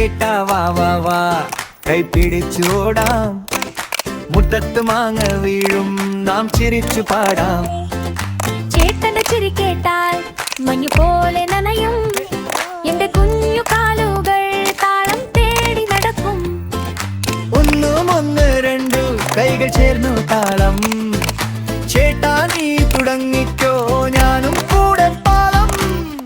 കേട്ടാ വാ വാ വാ കൈപിടിച്ചോടാം. മുറ്റത്ത് മാങ്ങ വീഴും നാം ചിരിച്ചു പാടാം. ചേട്ടന്റെ ചിരി കേട്ടാൽ മഞ്ഞു പോലെ നനയും. എന്റെ കുഞ്ഞു കാലുകൾ താളം തേടി നടക്കും. ഒന്നും ഒന്ന് രണ്ടു കൈകൾ ചേർന്നു താളം. ചേട്ടാ നീ തുടങ്ങിക്കോ ഞാനും കൂടെ പാളം.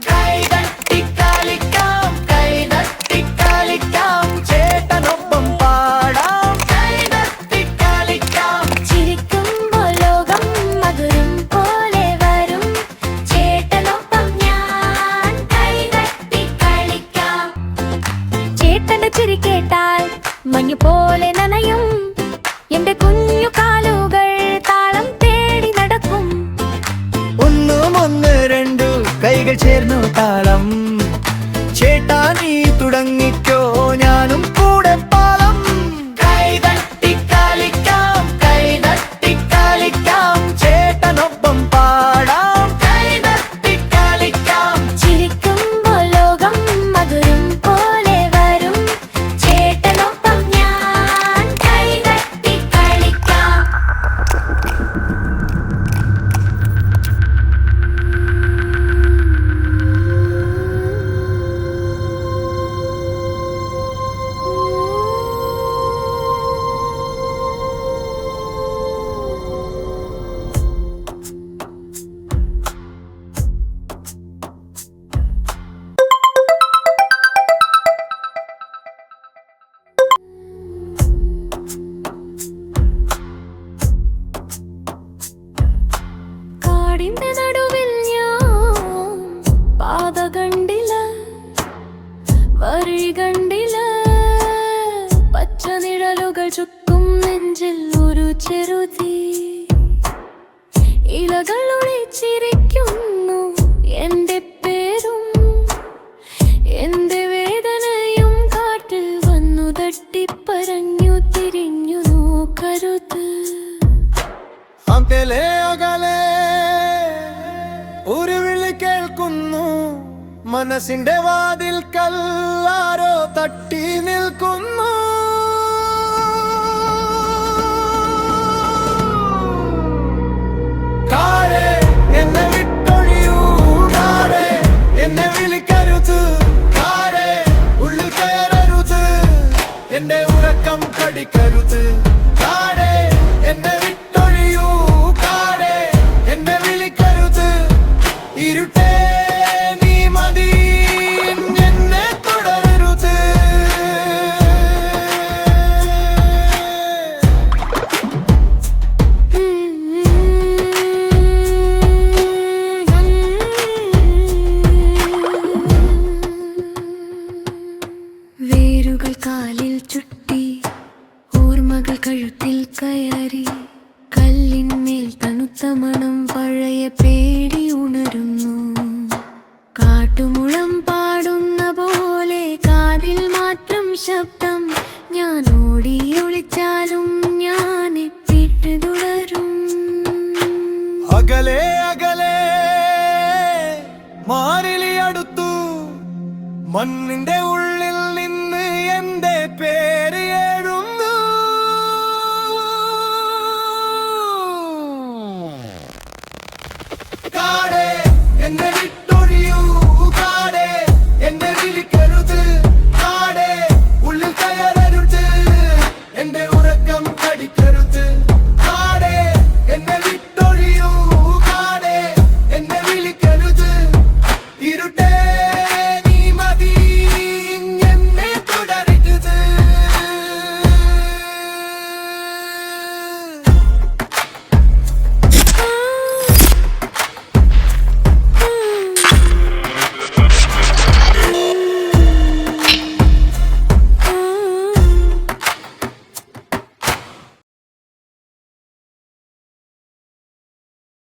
കൈതട്ടിക്കളിക്കാം കൈതട്ടിക്കളിക്കാം ചേട്ടനൊപ്പം പാടാം. കൈതട്ടിക്കളിക്കാം. ചിരിക്കുമ്പോൾ ലോകം മധുരം പോലെ വരും. ചേട്ടനൊപ്പം ഞാൻ കൈതട്ടിക്കളിക്കാം. ചേട്ടന്റെ ചിരി കേട്ടാൽ മഞ്ഞു പോലെ നനയും. എന്റെ കുഞ്ഞു കാലുകൾ താളം തേടി നടക്കും. ഒന്നും ഒന്ന് രണ്ടു കൈകൾ ചേർന്നു താളം. ചേട്ടാ നീ തുടങ്ങിക്കോ ഞാനും കൂടെ പാളം. കൈതട്ടിക്കളിക്കാം കൈതട്ടിക്കളിക്കാം ചേട്ടനൊപ്പം പാടാം. കൈതട്ടിക്കളിക്കാം. ചിരിക്കുമ്പോൾ ലോകം മധുരം പോലെ വരും. ചേട്ടനൊപ്പം ഞാൻ കൈതട്ടിക്കളിക്കാം. കാടിന്റെ നടുവിൽ ഞാൻ പാത കണ്ടില്ല, വഴി കണ്ടില്ല. പച്ച നിഴലുകൾ ചുറ്റും നെഞ്ചിൽ ഒരു ചെറുതീ. ഇലകൾ ഒളിച്ചിരിക്കുന്നു എന്റെ പേരും. എന്റെ വേദനയും കാട്ടിൽ വന്നു തട്ടിപ്പറഞ്ഞു തിരിഞ്ഞു നോക്കരുത്. അകലെ അകലെ ഒരു വിളി കേൾക്കുന്നു. മനസ്സിന്റെ വാതിൽ കല്ലാരോ തട്ടി നിൽക്കുന്നു. കാടേ എന്നെ വിട്ടൊഴിയൂ. കാടേ എന്നെ വിളിക്കരുത്. കാടേ ഉള്ളിൽ കയറരുത്. എന്റെ ഉറക്കം കടിക്കരുത്. കാടേ എന്നെ വിട്ടൊഴിയൂ. കാടേ എന്നെ വിളിക്കരുത്. ഇരുട്ടേ നീ മതി എന്നെ തുടരരുത്. വേരുകൾ കാലിൽ ചുറ്റി ഓർമ്മകൾ കഴുത്തിൽ കയറി. കല്ലിന്മേൽ തണുത്ത മണം പഴയ പേടി ഉണരുന്നു. കാട്ടുമുളം പാടുന്ന പോലെ കാതിൽ മാത്രം ശബ്ദം. ഞാൻ ഓടി ഒളിച്ചാലും ഞാൻ എത്തിയിട്ട് തുടരും. അകലെ അകലെ മാറിലി അടുത്തു. മണ്ണിന്റെ